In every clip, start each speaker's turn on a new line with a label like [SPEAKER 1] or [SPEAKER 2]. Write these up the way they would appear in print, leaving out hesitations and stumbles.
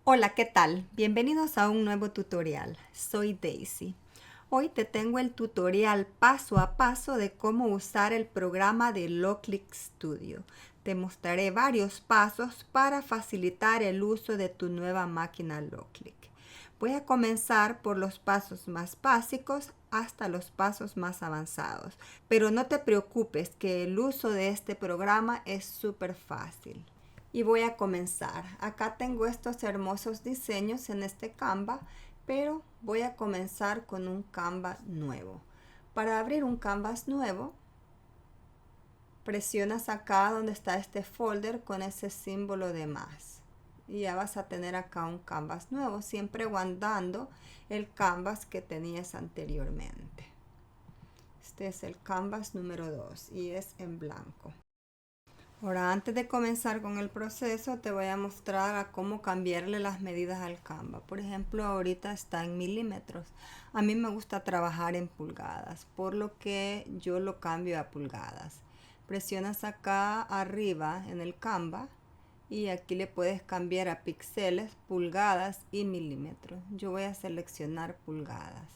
[SPEAKER 1] Hola, ¿qué tal? Bienvenidos a un nuevo tutorial. Soy Daisy. Hoy te tengo el tutorial paso a paso de cómo usar el programa de Loclick Studio. Te mostraré varios pasos para facilitar el uso de tu nueva máquina Loclick. Voy a comenzar por los pasos más básicos hasta los pasos más avanzados. Pero no te preocupes que el uso de este programa es súper fácil. Y voy a comenzar. Acá tengo estos hermosos diseños en este Canva, pero voy a comenzar con un Canva nuevo. Para abrir un Canvas nuevo, presionas acá donde está este folder con ese símbolo de más. Y ya vas a tener acá un Canvas nuevo, siempre guardando el Canvas que tenías anteriormente. Este es el Canvas número 2 y es en blanco. Ahora, antes de comenzar con el proceso, te voy a mostrar a cómo cambiarle las medidas al Canva. Por ejemplo, ahorita está en milímetros. A mí me gusta trabajar en pulgadas, por lo que yo lo cambio a pulgadas. Presionas acá arriba en el Canva y aquí le puedes cambiar a píxeles, pulgadas y milímetros. Yo voy a seleccionar pulgadas.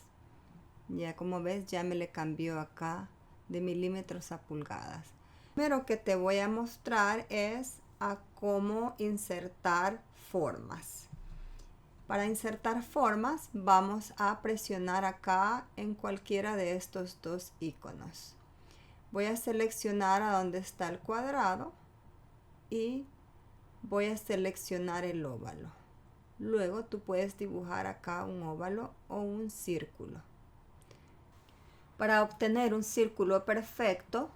[SPEAKER 1] Ya como ves, ya me le cambió acá de milímetros a pulgadas. Primero que te voy a mostrar es a cómo insertar formas. Para insertar formas vamos a presionar acá en cualquiera de estos dos iconos. Voy a seleccionar a donde está el cuadrado y voy a seleccionar el óvalo. Luego tú puedes dibujar acá un óvalo o un círculo. Para obtener un círculo perfecto,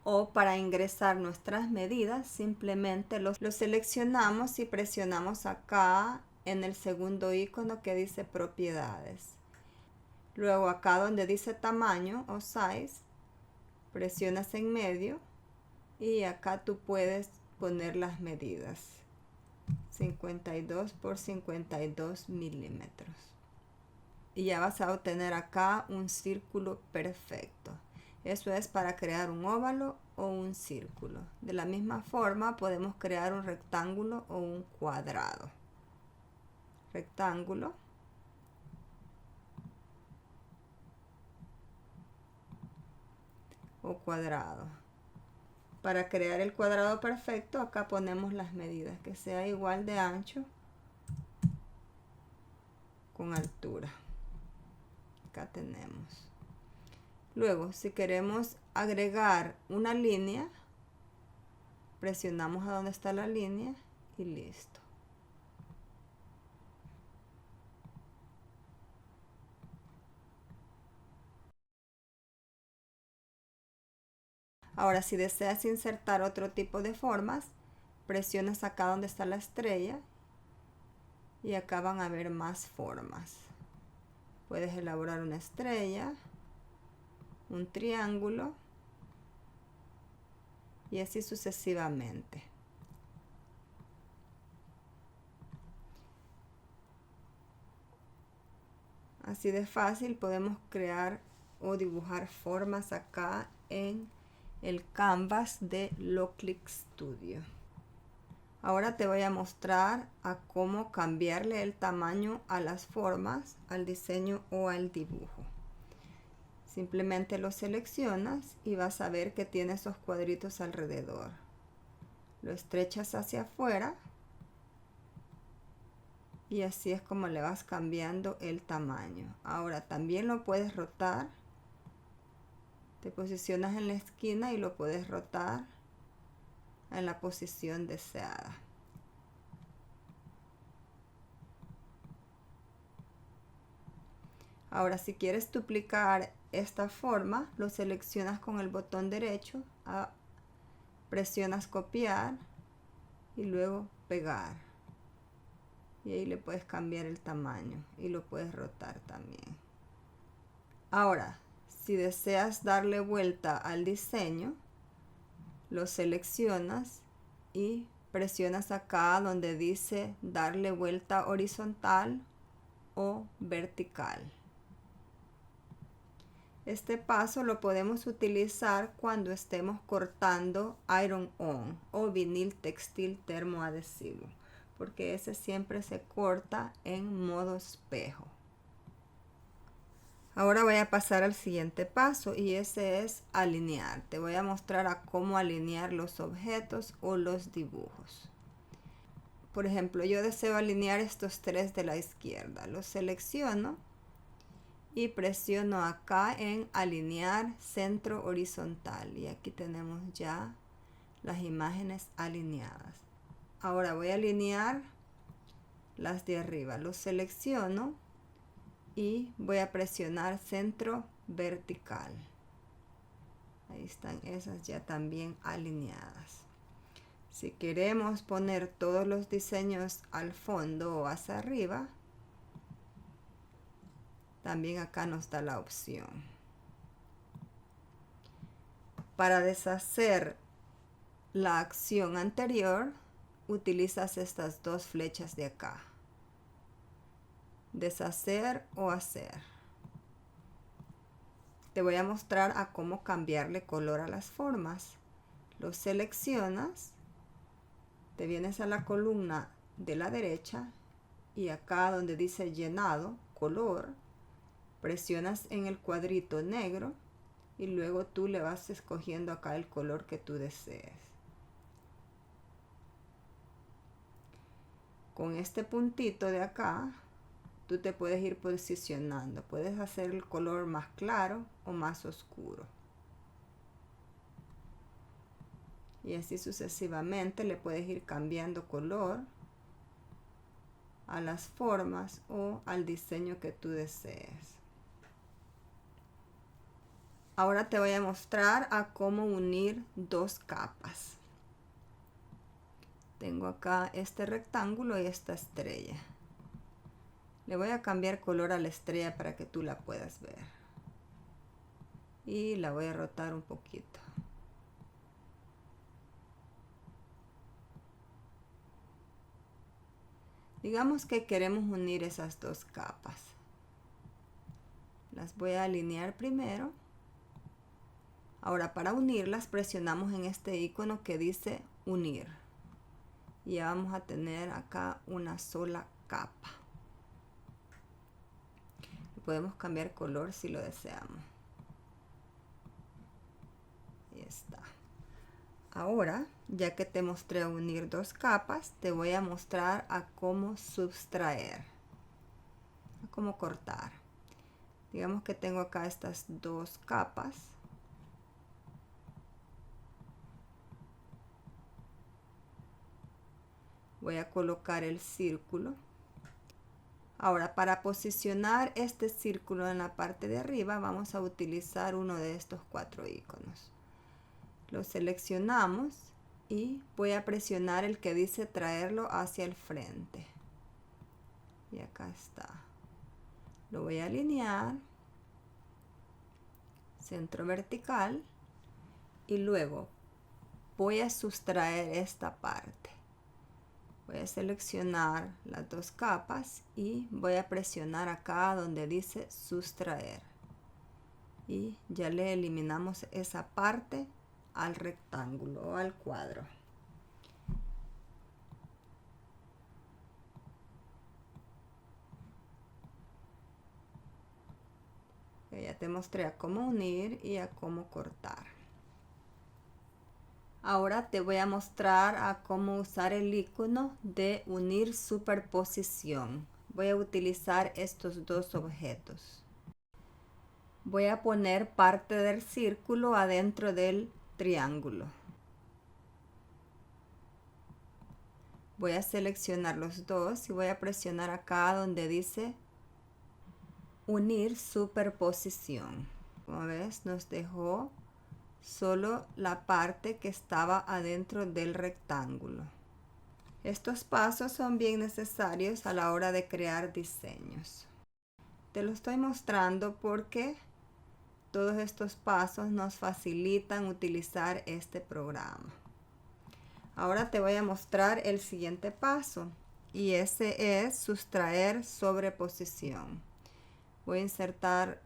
[SPEAKER 1] o para ingresar nuestras medidas, simplemente lo seleccionamos y presionamos acá en el segundo icono que dice propiedades. Luego acá donde dice tamaño o size, presionas en medio y acá tú puedes poner las medidas. 52 por 52 milímetros. Y ya vas a obtener acá un círculo perfecto. Eso es para crear un óvalo o un círculo. De la misma forma podemos crear un rectángulo o un cuadrado. Rectángulo. O cuadrado. Para crear el cuadrado perfecto, acá ponemos las medidas, que sea igual de ancho con altura. Acá tenemos. Luego, si queremos agregar una línea, presionamos a donde está la línea y listo. Ahora, si deseas insertar otro tipo de formas, presionas acá donde está la estrella y acá van a haber más formas. Puedes elaborar una estrella, un triángulo y así sucesivamente. Así de fácil podemos crear o dibujar formas acá en el Canvas de Loclick Studio. Ahora te voy a mostrar a cómo cambiarle el tamaño a las formas, al diseño o al dibujo. Simplemente lo seleccionas y vas a ver que tiene esos cuadritos alrededor. Lo estrechas hacia afuera y así es como le vas cambiando el tamaño. Ahora también lo puedes rotar. Te posicionas en la esquina y lo puedes rotar en la posición deseada. Ahora, si quieres duplicar esta forma, lo seleccionas con el botón derecho, presionas copiar y luego pegar. Y ahí le puedes cambiar el tamaño y lo puedes rotar también. Ahora, si deseas darle vuelta al diseño, lo seleccionas y presionas acá donde dice darle vuelta horizontal o vertical. Este paso lo podemos utilizar cuando estemos cortando iron-on o vinil textil termoadhesivo, porque ese siempre se corta en modo espejo. Ahora voy a pasar al siguiente paso y ese es alinear. Te voy a mostrar a cómo alinear los objetos o los dibujos. Por ejemplo, yo deseo alinear estos tres de la izquierda. Los selecciono y presiono acá en alinear centro horizontal. Y aquí tenemos ya las imágenes alineadas. Ahora voy a alinear las de arriba. Los selecciono y voy a presionar centro vertical. Ahí están esas ya también alineadas. Si queremos poner todos los diseños al fondo o hacia arriba, también acá nos da la opción. Para deshacer la acción anterior, utilizas estas dos flechas de acá. Deshacer o hacer. Te voy a mostrar a cómo cambiarle color a las formas. Los seleccionas, te vienes a la columna de la derecha y acá donde dice llenado, color, presionas en el cuadrito negro y luego tú le vas escogiendo acá el color que tú desees. Con este puntito de acá, tú te puedes ir posicionando. Puedes hacer el color más claro o más oscuro. Y así sucesivamente le puedes ir cambiando color a las formas o al diseño que tú desees. Ahora te voy a mostrar a cómo unir dos capas. Tengo acá este rectángulo y esta estrella. Le voy a cambiar color a la estrella para que tú la puedas ver. Y la voy a rotar un poquito. Digamos que queremos unir esas dos capas. Las voy a alinear primero. Ahora para unirlas presionamos en este icono que dice unir. Y ya vamos a tener acá una sola capa. Podemos cambiar color si lo deseamos. Ahí está. Ahora, ya que te mostré unir dos capas, te voy a mostrar a cómo sustraer, a cómo cortar. Digamos que tengo acá estas dos capas. Voy a colocar el círculo. Ahora, para posicionar este círculo en la parte de arriba, vamos a utilizar uno de estos cuatro iconos. Lo seleccionamos y voy a presionar el que dice traerlo hacia el frente. Y acá está. Lo voy a alinear. Centro vertical. Y luego voy a sustraer esta parte. Voy a seleccionar las dos capas y voy a presionar acá donde dice sustraer. Y ya le eliminamos esa parte al rectángulo o al cuadro. Ya te mostré a cómo unir y a cómo cortar. Ahora te voy a mostrar a cómo usar el icono de unir superposición. Voy a utilizar estos dos objetos. Voy a poner parte del círculo adentro del triángulo. Voy a seleccionar los dos y voy a presionar acá donde dice unir superposición. Como ves, nos dejó solo la parte que estaba adentro del rectángulo. Estos pasos son bien necesarios a la hora de crear diseños. Te lo estoy mostrando porque todos estos pasos nos facilitan utilizar este programa. Ahora te voy a mostrar el siguiente paso y ese es sustraer sobreposición. Voy a insertar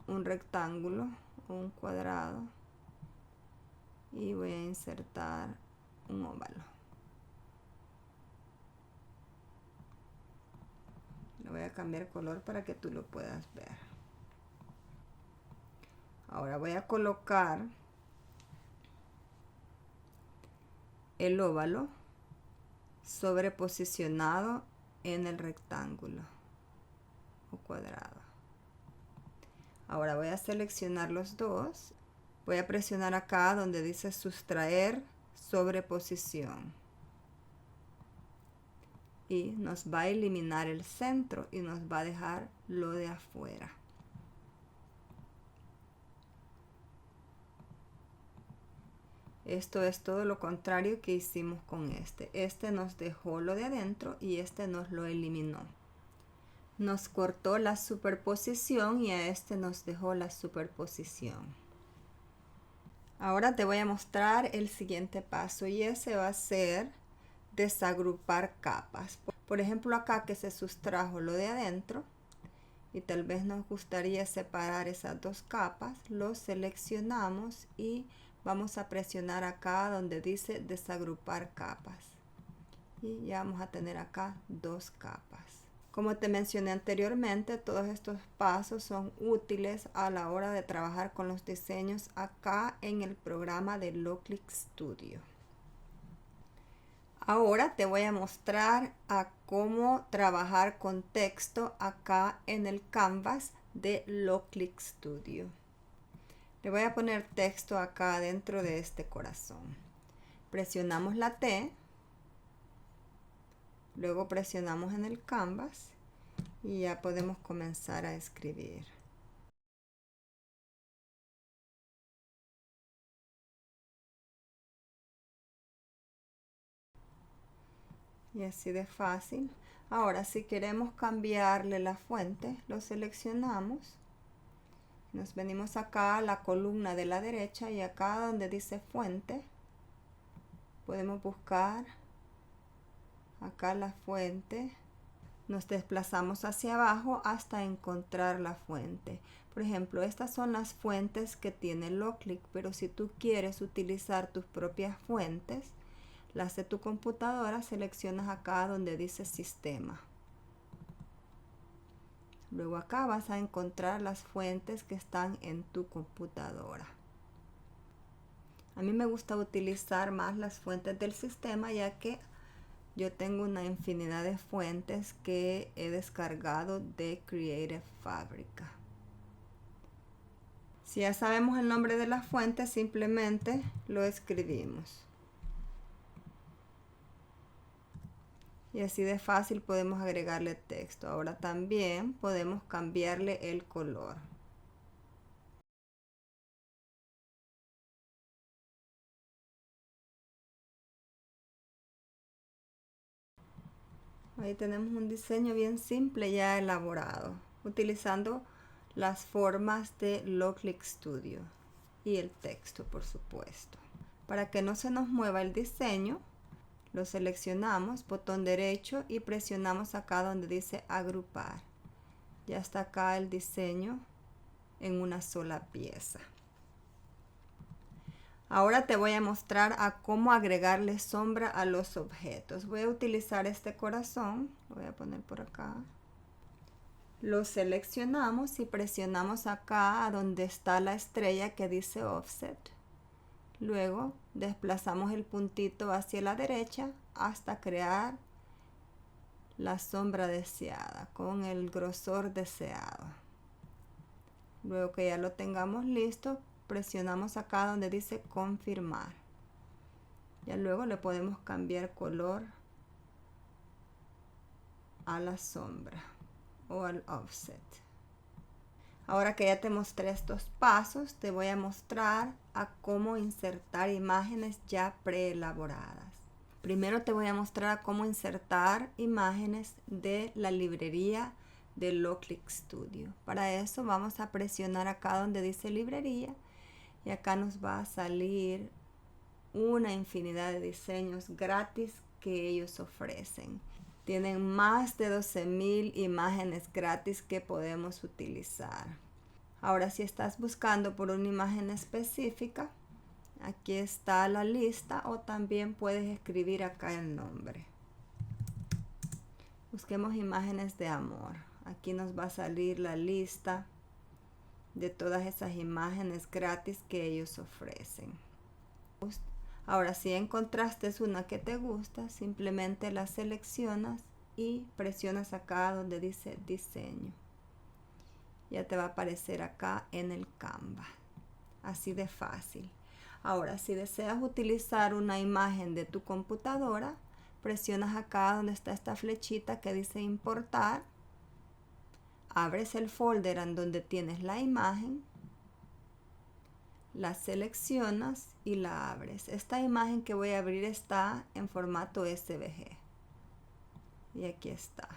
[SPEAKER 1] un rectángulo o un cuadrado y voy a insertar un óvalo. cambiar color para que tú lo puedas ver. Ahora voy a colocar el óvalo sobreposicionado en el rectángulo o cuadrado. Ahora voy a seleccionar los dos. Voy a presionar acá donde dice sustraer sobreposición. Y nos va a eliminar el centro y nos va a dejar lo de afuera. Esto es todo lo contrario que hicimos con este. Este nos dejó lo de adentro y este nos lo eliminó. Nos cortó la superposición y a este nos dejó la superposición. Ahora te voy a mostrar el siguiente paso y ese va a ser desagrupar capas. Por ejemplo, acá que se sustrajo lo de adentro y tal vez nos gustaría separar esas dos capas, lo seleccionamos y vamos a presionar acá donde dice desagrupar capas. Y ya vamos a tener acá dos capas. Como te mencioné anteriormente, todos estos pasos son útiles a la hora de trabajar con los diseños acá en el programa de Loclix Studio. Ahora te voy a mostrar a cómo trabajar con texto acá en el canvas de Loclix Studio. Le voy a poner texto acá dentro de este corazón. Presionamos la T. Luego presionamos en el canvas y ya podemos comenzar a escribir. Y así de fácil. Ahora si queremos cambiarle la fuente, lo seleccionamos. Nos venimos acá a la columna de la derecha y acá donde dice fuente, podemos buscar acá la fuente. Nos desplazamos hacia abajo hasta encontrar la fuente. Por ejemplo, estas son las fuentes que tiene Loclix, pero si tú quieres utilizar tus propias fuentes, las de tu computadora, seleccionas acá donde dice sistema. Luego acá vas a encontrar las fuentes que están en tu computadora. A mí me gusta utilizar más las fuentes del sistema ya que yo tengo una infinidad de fuentes que he descargado de Creative Fabrica. Si ya sabemos el nombre de la fuente, simplemente lo escribimos. Y así de fácil podemos agregarle texto. Ahora también podemos cambiarle el color. Ahí tenemos un diseño bien simple ya elaborado, utilizando las formas de Loclix Studio y el texto, por supuesto. Para que no se nos mueva el diseño, lo seleccionamos, botón derecho y presionamos acá donde dice agrupar. Ya está acá el diseño en una sola pieza. Ahora te voy a mostrar a cómo agregarle sombra a los objetos. Voy a utilizar este corazón, lo voy a poner por acá. Lo seleccionamos y presionamos acá a donde está la estrella que dice offset. Luego desplazamos el puntito hacia la derecha hasta crear la sombra deseada con el grosor deseado. Luego que ya lo tengamos listo, presionamos acá donde dice confirmar. Ya luego le podemos cambiar color a la sombra o al offset. Ahora que ya te mostré estos pasos, te voy a mostrar a cómo insertar imágenes ya preelaboradas. Primero te voy a mostrar cómo insertar imágenes de la librería de Loclix Studio. Para eso vamos a presionar acá donde dice librería y acá nos va a salir una infinidad de diseños gratis que ellos ofrecen. Tienen más de 12,000 imágenes gratis que podemos utilizar. Ahora si estás buscando por una imagen específica, aquí está la lista o también puedes escribir acá el nombre. Busquemos imágenes de amor. Aquí nos va a salir la lista de todas esas imágenes gratis que ellos ofrecen. Ahora, si encontraste una que te gusta, simplemente la seleccionas y presionas acá donde dice diseño. Ya te va a aparecer acá en el Canva. Así de fácil. Ahora, si deseas utilizar una imagen de tu computadora, presionas acá donde está esta flechita que dice importar. Abres el folder en donde tienes la imagen, la seleccionas y la abres. Esta imagen que voy a abrir está en formato SVG. Y aquí está.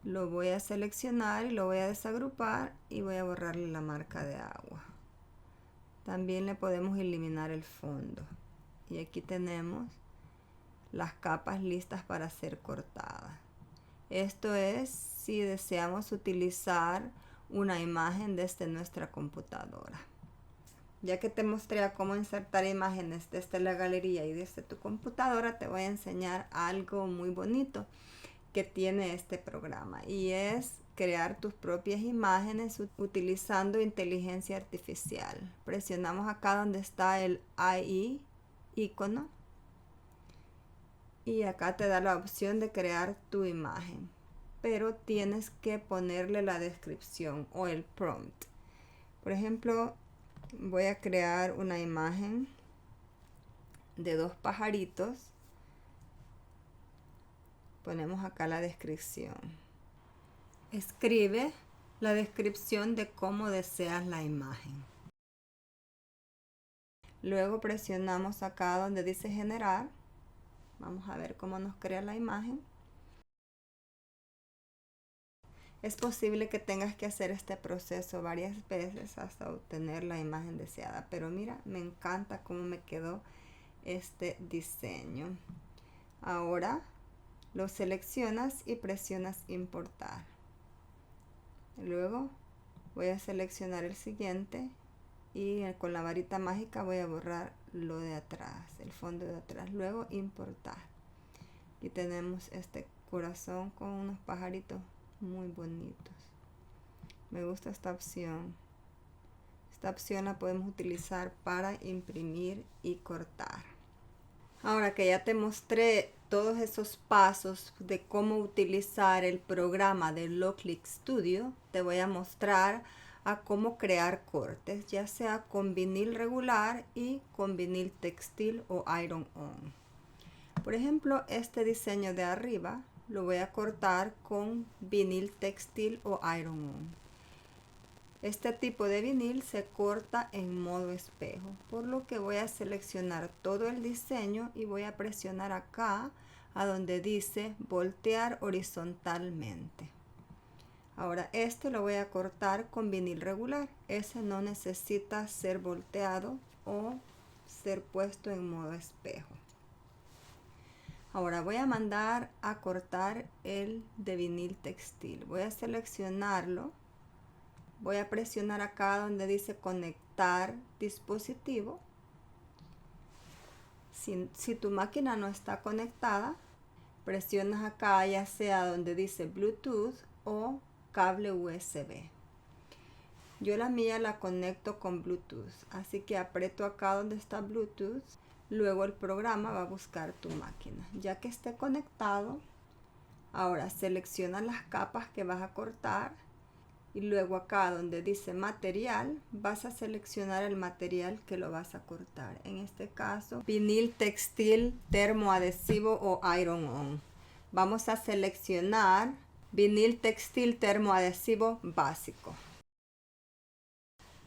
[SPEAKER 1] Lo voy a seleccionar y lo voy a desagrupar y voy a borrarle la marca de agua. También le podemos eliminar el fondo. Y aquí tenemos las capas listas para ser cortadas. Esto es si deseamos utilizar una imagen desde nuestra computadora. Ya que te mostré a cómo insertar imágenes desde la galería y desde tu computadora, te voy a enseñar algo muy bonito que tiene este programa, y es crear tus propias imágenes utilizando inteligencia artificial. Presionamos acá donde está el AI icono y acá te da la opción de crear tu imagen, pero tienes que ponerle la descripción o el prompt. Por ejemplo, voy a crear una imagen de dos pajaritos. Ponemos acá la descripción. Escribe la descripción de cómo deseas la imagen. Luego presionamos acá donde dice generar. Vamos a ver cómo nos crea la imagen. Es posible que tengas que hacer este proceso varias veces hasta obtener la imagen deseada. Pero mira, me encanta cómo me quedó este diseño. Ahora lo seleccionas y presionas importar. Luego voy a seleccionar el siguiente y con la varita mágica voy a borrar lo de atrás, el fondo de atrás. Luego importar. Y tenemos este corazón con unos pajaritos muy bonitos. Me gusta esta opción. Esta opción la podemos utilizar para imprimir y cortar. Ahora que ya te mostré todos esos pasos de cómo utilizar el programa de Loclix Studio, te voy a mostrar a cómo crear cortes, ya sea con vinil regular y con vinil textil o iron on. Por ejemplo, este diseño de arriba lo voy a cortar con vinil textil o iron on. Este tipo de vinil se corta en modo espejo, por lo que voy a seleccionar todo el diseño y voy a presionar acá a donde dice voltear horizontalmente. Ahora este lo voy a cortar con vinil regular. Ese no necesita ser volteado o ser puesto en modo espejo. Ahora voy a mandar a cortar el de vinil textil. Voy a seleccionarlo. Voy a presionar acá donde dice conectar dispositivo. Si tu máquina no está conectada, presionas acá ya sea donde dice Bluetooth o cable USB. Yo la mía la conecto con Bluetooth, así que aprieto acá donde está Bluetooth. Luego el programa va a buscar tu máquina. Ya que esté conectado, ahora selecciona las capas que vas a cortar. Y luego acá donde dice material, vas a seleccionar el material que lo vas a cortar. En este caso, vinil textil termoadhesivo o iron on. Vamos a seleccionar vinil textil termoadhesivo básico.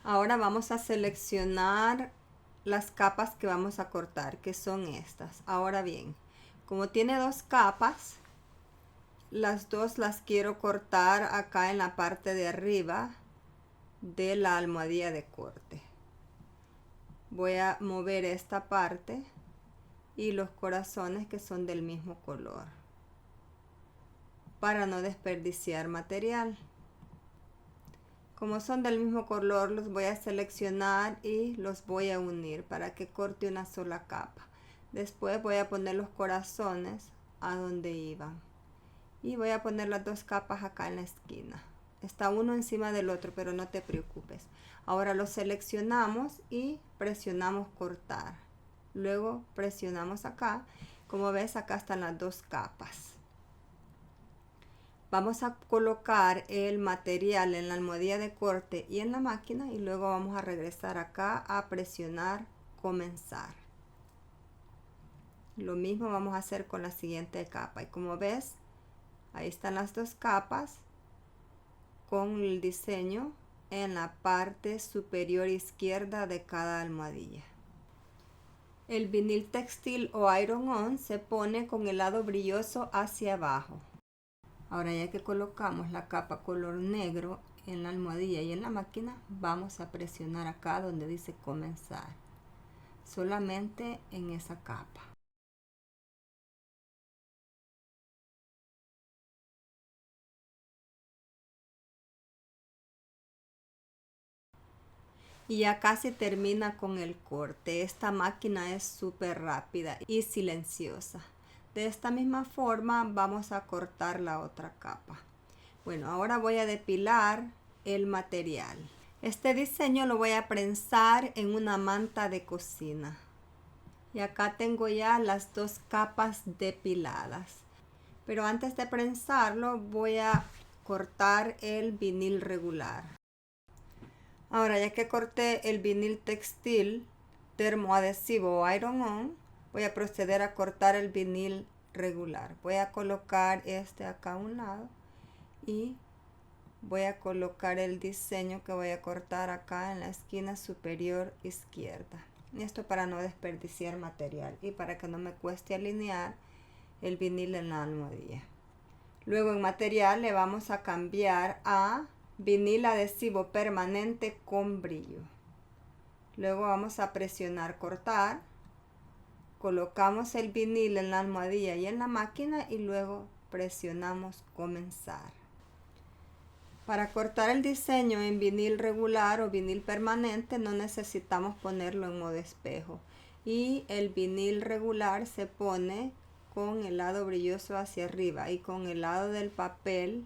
[SPEAKER 1] Ahora vamos a seleccionar las capas que vamos a cortar, que son estas. Ahora bien, como tiene dos capas, las dos las quiero cortar acá en la parte de arriba de la almohadilla de corte. Voy a mover esta parte y los corazones que son del mismo color para no desperdiciar material. Como son del mismo color, los voy a seleccionar y los voy a unir para que corte una sola capa. Después voy a poner los corazones a donde iban. Y voy a poner las dos capas acá en la esquina. Está uno encima del otro, pero no te preocupes. Ahora lo seleccionamos y presionamos cortar. Luego presionamos acá. Como ves, acá están las dos capas. Vamos a colocar el material en la almohadilla de corte y en la máquina y luego vamos a regresar acá a presionar comenzar. Lo mismo vamos a hacer con la siguiente capa y como ves, ahí están las dos capas con el diseño en la parte superior izquierda de cada almohadilla. El vinil textil o iron-on se pone con el lado brilloso hacia abajo. Ahora ya que colocamos la capa color negro en la almohadilla y en la máquina, vamos a presionar acá donde dice comenzar. Solamente en esa capa. Y ya casi termina con el corte. Esta máquina es súper rápida y silenciosa. De esta misma forma vamos a cortar la otra capa. Bueno, ahora voy a depilar el material. Este diseño lo voy a prensar en una manta de cocina. Y acá tengo ya las dos capas depiladas. Pero antes de prensarlo voy a cortar el vinil regular. Ahora ya que corté el vinil textil termoadhesivo o iron-on, voy a proceder a cortar el vinil regular. Voy a colocar este acá a un lado y voy a colocar el diseño que voy a cortar acá en la esquina superior izquierda. Esto para no desperdiciar material y para que no me cueste alinear el vinil en la almohadilla. Luego en material le vamos a cambiar a vinil adhesivo permanente con brillo. Luego vamos a presionar cortar. Colocamos el vinil en la almohadilla y en la máquina y luego presionamos comenzar. Para cortar el diseño en vinil regular o vinil permanente no necesitamos ponerlo en modo espejo. Y el vinil regular se pone con el lado brilloso hacia arriba y con el lado del papel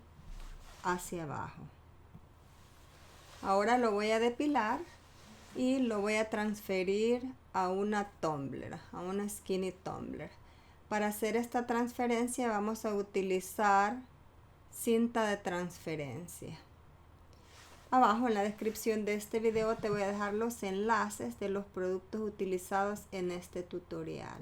[SPEAKER 1] hacia abajo. Ahora lo voy a depilar y lo voy a transferir a una tumbler, a una skinny tumbler. Para hacer esta transferencia vamos a utilizar cinta de transferencia. Abajo en la descripción de este video te voy a dejar los enlaces de los productos utilizados en este tutorial.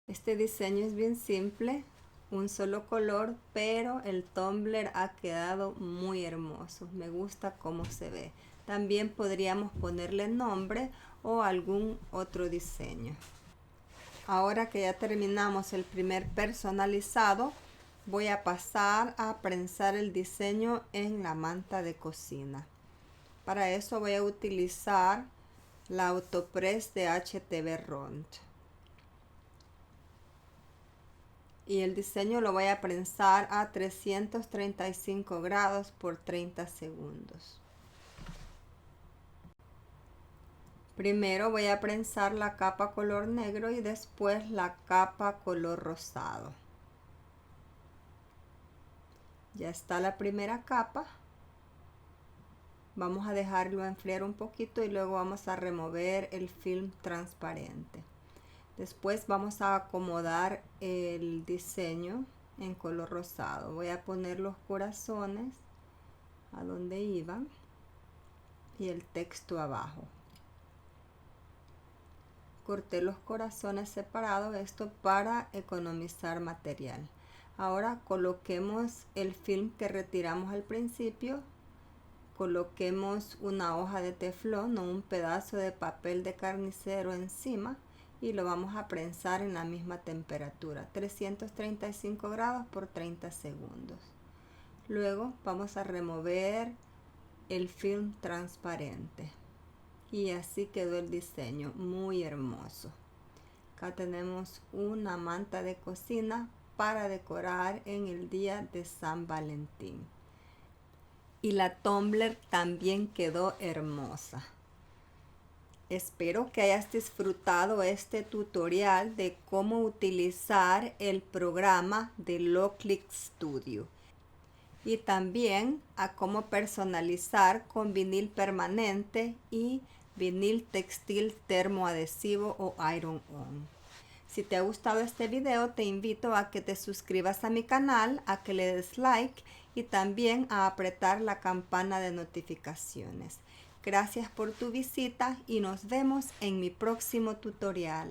[SPEAKER 1] Este diseño es bien simple, un solo color, pero el tumbler ha quedado muy hermoso. Me gusta cómo se ve. También podríamos ponerle nombre o algún otro diseño. Ahora que ya terminamos el primer personalizado, voy a pasar a prensar el diseño en la manta de cocina. Para eso voy a utilizar la Autopress de HTV Rond. Y el diseño lo voy a prensar a 335 grados por 30 segundos. Primero voy a prensar la capa color negro y después la capa color rosado. Ya está la primera capa. Vamos a dejarlo enfriar un poquito y luego vamos a remover el film transparente. Después vamos a acomodar el diseño en color rosado. Voy a poner los corazones a donde iban y el texto abajo. Corté los corazones separados, esto para economizar material. Ahora coloquemos el film que retiramos al principio. Coloquemos una hoja de teflón o un pedazo de papel de carnicero encima y lo vamos a prensar en la misma temperatura, 335 grados por 30 segundos. Luego vamos a remover el film transparente y así quedó el diseño, muy hermoso. Acá tenemos una manta de cocina para decorar en el día de San Valentín. Y la tumbler también quedó hermosa. Espero que hayas disfrutado este tutorial de cómo utilizar el programa de Loclix Studio y también a cómo personalizar con vinil permanente y vinil textil termoadhesivo o iron on. Si te ha gustado este video, te invito a que te suscribas a mi canal, a que le des like y también a apretar la campana de notificaciones. Gracias por tu visita y nos vemos en mi próximo tutorial.